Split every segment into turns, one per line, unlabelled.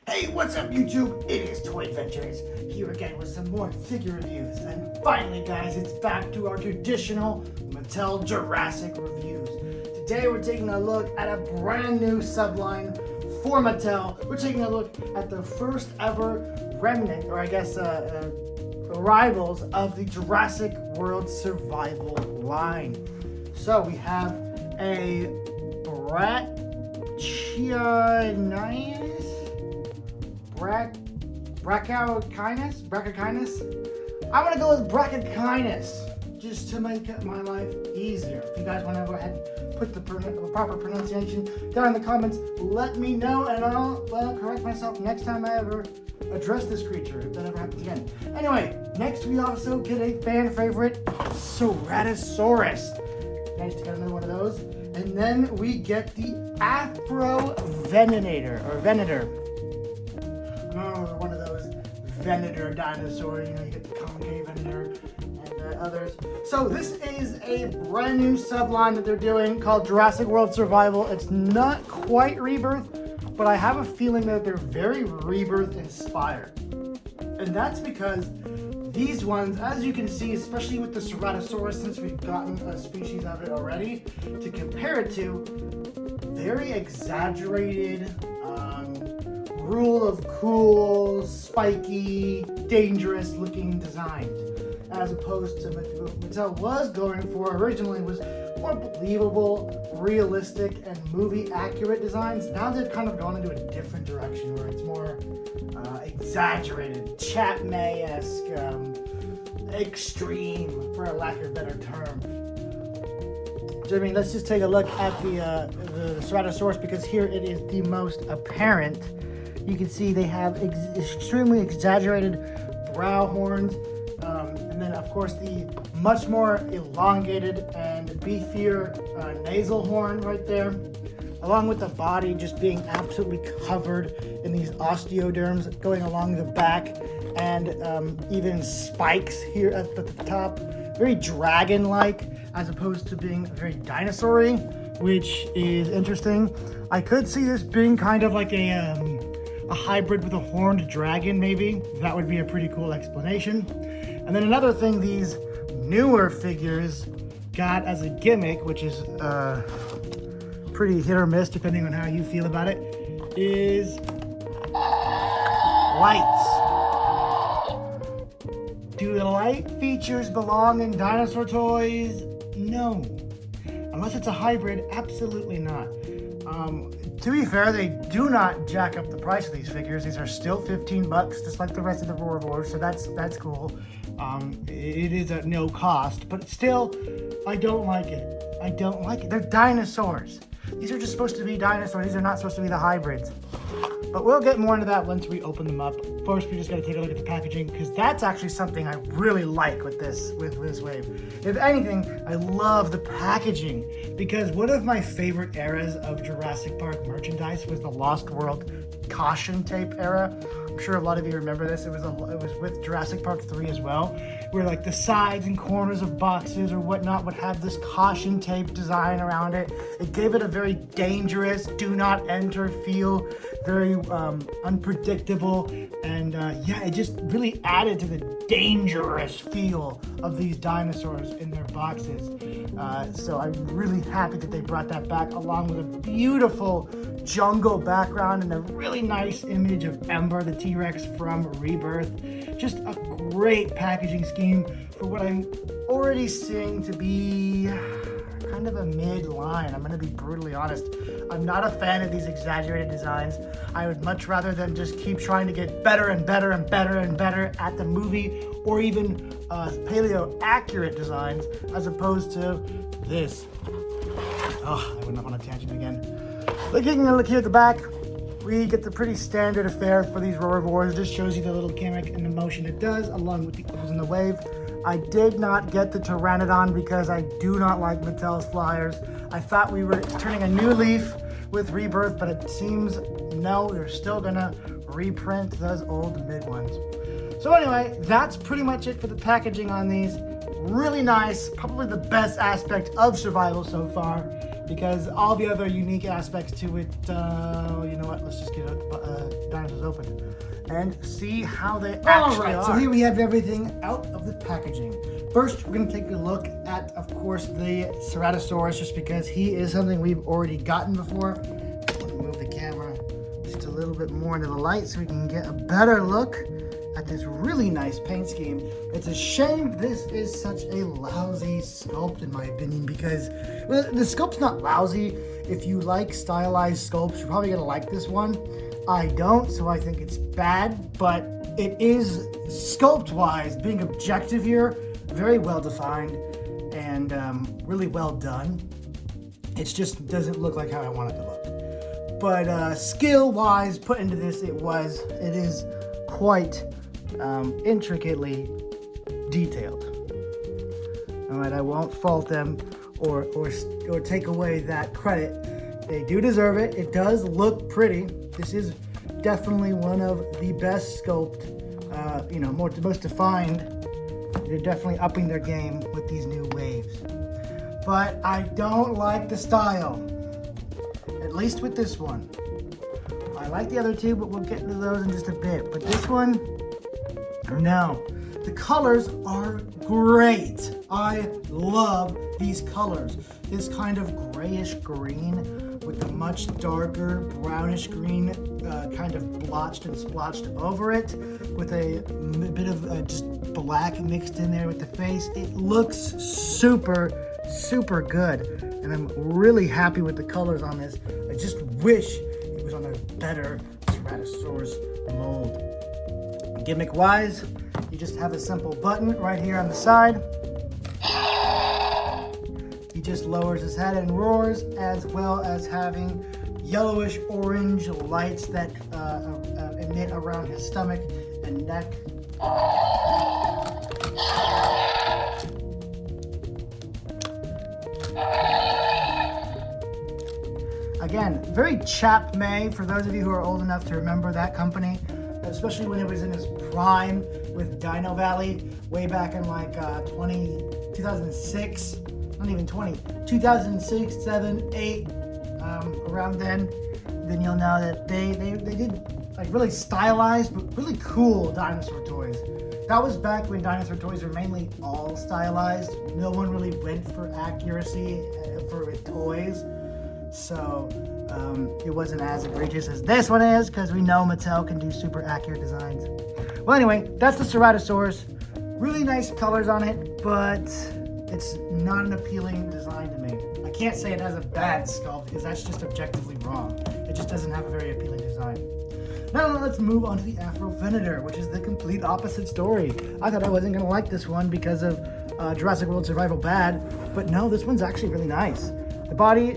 Hey, what's up YouTube? It is Toy Adventures, here again with some more figure reviews. And finally guys, it's back to our traditional Mattel Jurassic reviews. Today we're taking a look at a brand new subline for Mattel. We're taking a look at the first ever remnant, or I guess arrivals of the Jurassic World Survival line. So we have a Brachauchenius? I'm gonna go with Brachauchenius, just to make my life easier. If you guys wanna go ahead and put the proper pronunciation down in the comments, let me know, and I'll correct myself next time I ever address this creature, if that ever happens again. Anyway, next we also get a fan favorite, Ceratosaurus. Nice to get another one of those. And then we get the Afrovenator, or Venator. Oh, one of those Venator dinosaurs. You know, you get the concave Venator and others. So this is a brand new subline that they're doing called Jurassic World Survival. It's not quite Rebirth, but I have a feeling that they're very Rebirth inspired. And that's because these ones, as you can see, especially with the Ceratosaurus, since we've gotten a species of it already, to compare it to, very exaggerated, rule of cool, spiky, dangerous looking designs, as opposed to what Mattel was going for originally was more believable, realistic, and movie accurate designs. Now they've kind of gone into a different direction where it's more exaggerated, Chapman-esque, extreme, for a lack of a better term. So, I mean, let's just take a look at the Ceratosaurus, because here it is the most apparent. You can see they have extremely exaggerated brow horns, and then of course the much more elongated and beefier nasal horn right there, along with the body just being absolutely covered in these osteoderms going along the back, and even spikes here at the top. Very dragon-like, as opposed to being very dinosaur-y, which is interesting. I could see this being kind of like a hybrid with a horned dragon, maybe. That would be a pretty cool explanation. And then another thing these newer figures got as a gimmick, which is pretty hit or miss depending on how you feel about it, is lights. Do the light features belong in dinosaur toys? No. Unless it's a hybrid, absolutely not. To be fair, they do not jack up the price of these figures. These are still $15, just like the rest of the Roar, so that's cool. It is at no cost, but still, I don't like it. I don't like it. They're dinosaurs. These are just supposed to be dinosaurs. These are not supposed to be the hybrids. But we'll get more into that once we open them up. First, we just got to take a look at the packaging, because that's actually something I really like with this wave. If anything, I love the packaging, because one of my favorite eras of Jurassic Park merchandise was the Lost World caution tape era. I'm sure a lot of you remember this. It was with Jurassic Park 3 as well, where like the sides and corners of boxes or whatnot would have this caution tape design around it. It gave it a very dangerous, do not enter feel, very unpredictable, and yeah, it just really added to the dangerous feel of these dinosaurs in their boxes. So I'm really happy that they brought that back, along with a beautiful jungle background and a really nice image of Ember, the T-Rex from Rebirth. Just a great packaging scheme for what I'm already seeing to be kind of a mid-line. I'm going to be brutally honest. I'm not a fan of these exaggerated designs. I would much rather them just keep trying to get better and better and better and better at the movie, or even paleo-accurate designs, as opposed to this. Oh, I went off on a tangent again. Taking a look here at the back, we get the pretty standard affair for these Roar. It just shows you the little gimmick and the motion it does, along with the ooze and the wave. I did not get the Pteranodon because I do not like Mattel's flyers. I thought we were turning a new leaf with Rebirth, but it seems no, they're still gonna reprint those old mid ones. So anyway, that's pretty much it for the packaging on these. Really nice, probably the best aspect of Survival so far. because all the other unique aspects to it, you know what, let's just get dinosaurs open and see how they actually are. So here we have everything out of the packaging. First, we're going to take a look at, of course, the Ceratosaurus, just because he is something we've already gotten before. Move the camera just a little bit more into the light so we can get a better look at this really nice paint scheme. It's a shame this is such a lousy sculpt, in my opinion, because well, the sculpt's not lousy. If you like stylized sculpts, you're probably gonna like this one. I don't, so I think it's bad, but it is, sculpt-wise, being objective here, very well defined and really well done. It just doesn't look like how I want it to look. But skill-wise, put into this, it is quite intricately detailed. All right, I won't fault them or take away that credit. They do deserve it. It does look pretty. This is definitely one of the best sculpt, most defined. They're definitely upping their game with these new waves. But I don't like the style, at least with this one. I like the other two, but we'll get into those in just a bit. But this one, no. The colors are great. I love these colors. This kind of grayish green with a much darker brownish green kind of blotched and splotched over it with a bit of just black mixed in there with the face. It looks super, super good. And I'm really happy with the colors on this. I just wish it was on a better Ceratosaurus mold. Gimmick wise, you just have a simple button right here on the side. He just lowers his head and roars, as well as having yellowish orange lights that emit around his stomach and neck. Again, very Chap May, for those of you who are old enough to remember that company, especially when it was in its prime with Dino Valley, way back in like 2006, not even 2006, 7, 8, around then you'll know that they did like really stylized but really cool dinosaur toys. That was back when dinosaur toys were mainly all stylized. No one really went for accuracy for toys. So it wasn't as egregious as this one is, because we know Mattel can do super accurate designs. Well, anyway, that's the Ceratosaurus. Really nice colors on it, but it's not an appealing design to me. I can't say it has a bad sculpt, because that's just objectively wrong. It just doesn't have a very appealing design. Now let's move on to the Afrovenator, which is the complete opposite story. I thought I wasn't going to like this one because of Jurassic World Survival bad, but no, this one's actually really nice. The body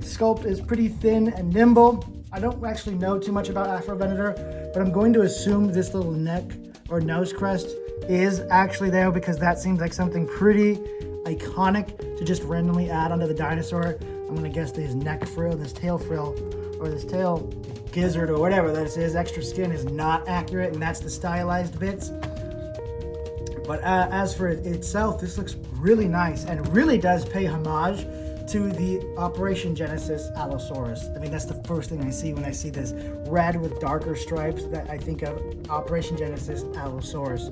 sculpt is pretty thin and nimble. I don't actually know too much about Afrovenator, but I'm going to assume this little neck or nose crest is actually there, because that seems like something pretty iconic to just randomly add onto the dinosaur. I'm gonna guess his neck frill, this tail frill, or this tail gizzard, or whatever this is, extra skin, is not accurate, and that's the stylized bits. But as for it itself, this looks really nice and really does pay homage to the Operation Genesis Allosaurus. I mean, that's the first thing I see when I see this red with darker stripes, that I think of Operation Genesis Allosaurus.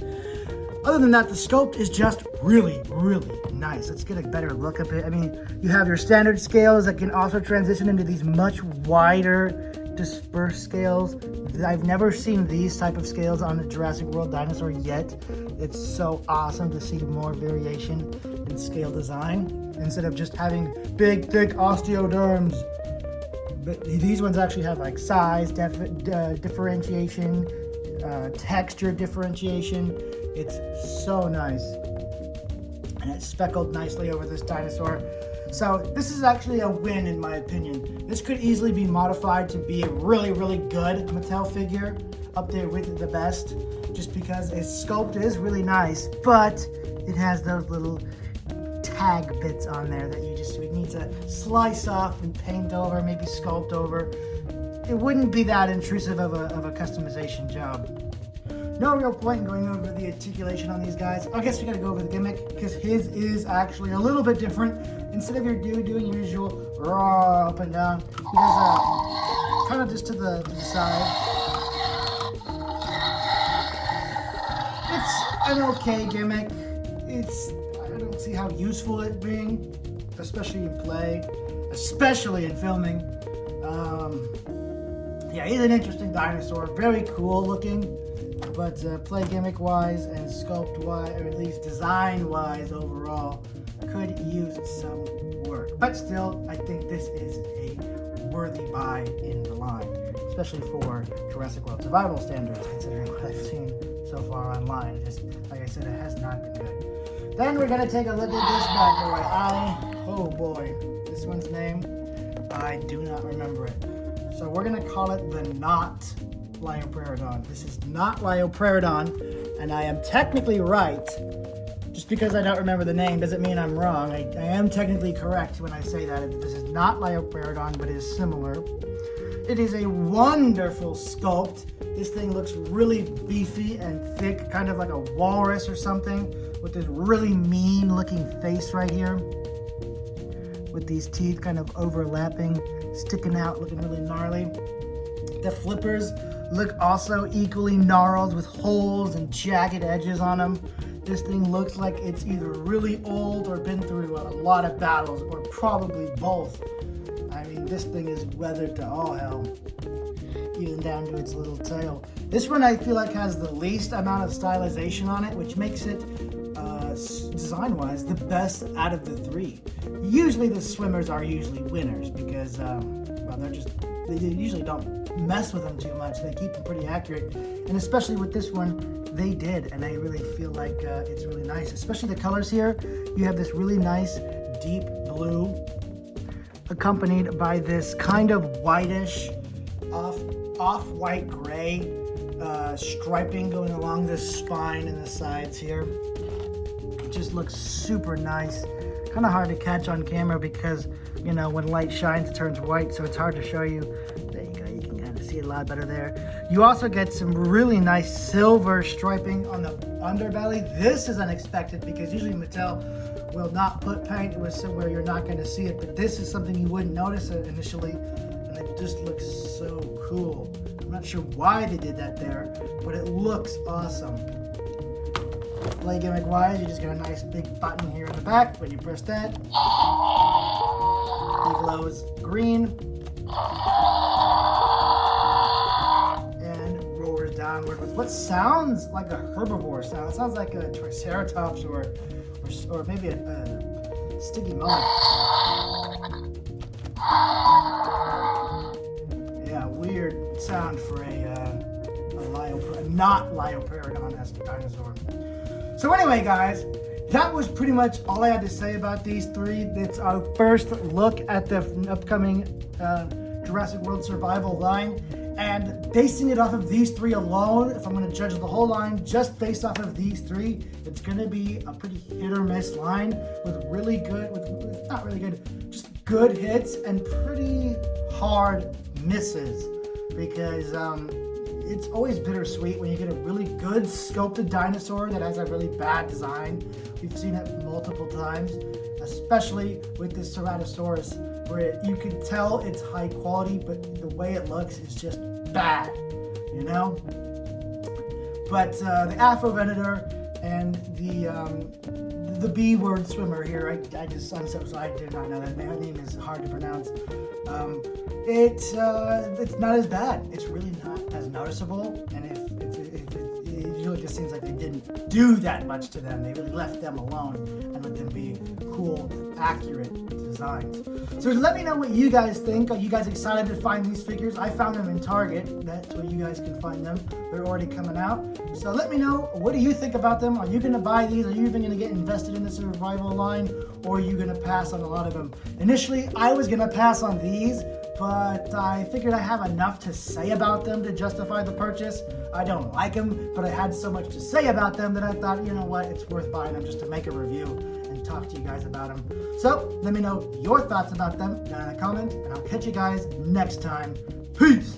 Other than that, the sculpt is just really, really nice. Let's get a better look at it. I mean, you have your standard scales that can also transition into these much wider dispersed scales. I've never seen these type of scales on a Jurassic World dinosaur yet. It's so awesome to see more variation in scale design instead of just having big, thick osteoderms. But these ones actually have like size differentiation, texture differentiation. It's so nice. And it's speckled nicely over this dinosaur. So this is actually a win in my opinion. This could easily be modified to be a really, really good Mattel figure, up there with the best, just because its sculpt is really nice, but it has those little tag bits on there that you just would need to slice off and paint over, maybe sculpt over. It wouldn't be that intrusive of a customization job. No real point in going over the articulation on these guys. I guess we gotta go over the gimmick, because his is actually a little bit different. Instead of your dude doing your usual raw up and down, he does kind of just to the side. It's an okay gimmick. I don't see how useful it being, especially in play, especially in filming. Yeah, he's an interesting dinosaur, very cool looking, but play gimmick wise and sculpt wise, or at least design wise overall, could use some work. But still, I think this is a worthy buy in the line, especially for Jurassic World survival standards, considering what I've seen so far online. Just like I said, it has not been good. Then we're gonna take a look at this bad boy. Oh boy, this one's name, I do not remember it. So we're gonna call it the not Liopreurodon. This is not Liopreurodon, and I am technically right. Just because I don't remember the name doesn't mean I'm wrong. I am technically correct when I say that. This is not Liopreurodon, but is similar. It is a wonderful sculpt. This thing looks really beefy and thick, kind of like a walrus or something, with this really mean looking face right here, with these teeth kind of overlapping, sticking out, looking really gnarly. The flippers look also equally gnarled with holes and jagged edges on them. This thing looks like it's either really old or been through a lot of battles, or probably both. I mean, this thing is weathered to all hell, even down to its little tail. This one I feel like has the least amount of stylization on it, which makes it, design-wise, the best out of the three. Usually the swimmers are usually winners because, well, they usually don't mess with them too much. They keep them pretty accurate, and especially with this one, they did, and I really feel like it's really nice. Especially the colors here. You have this really nice deep blue, accompanied by this kind of whitish, off-white gray striping going along this spine and the sides here. It just looks super nice. Kind of hard to catch on camera because, you know, when light shines, it turns white, so it's hard to show you. There you go, you can kind of see it a lot better there. You also get some really nice silver striping on the underbelly. This is unexpected because usually Mattel will not put paint with somewhere you're not going to see it, but this is something you wouldn't notice initially, and it just looks so cool. I'm not sure why they did that there, but it looks awesome. Play gimmick wise, you just get a nice big button here in the back. When you press that, it glows green and roars downward with what sounds like a herbivore sound. It sounds like a Triceratops or maybe a sticky mullet. Yeah, weird sound for a not Liopreurodon-esque dinosaur. So anyway, guys, that was pretty much all I had to say about these three. It's our first look at the upcoming Jurassic World Survival line. And basing it off of these three alone, if I'm going to judge the whole line just based off of these three, it's going to be a pretty hit or miss line with really good, with not really good, just good hits and pretty hard misses. Because it's always bittersweet when you get a really good sculpted dinosaur that has a really bad design. We've seen it multiple times, especially with this Ceratosaurus, where you can tell it's high quality, but the way it looks is just bad, you know? But the Afrovenator and the B-word swimmer here, I'm so sorry, I did not know that. That name is hard to pronounce. It's not as bad. It's really not as noticeable, and it really just seems like they didn't do that much to them. They really left them alone and let them be cool, accurate designs. So let me know what you guys think. Are you guys excited to find these figures? I found them in Target. That's where you guys can find them. They're already coming out. So let me know, what do you think about them? Are you going to buy these? Are you even going to get invested in the survival line? Or are you going to pass on a lot of them? Initially, I was going to pass on these, but I figured I have enough to say about them to justify the purchase. I don't like them, but I had so much to say about them that I thought, you know what, it's worth buying them just to make a review and talk to you guys about them. So let me know your thoughts about them down in the comments, and I'll catch you guys next time. Peace!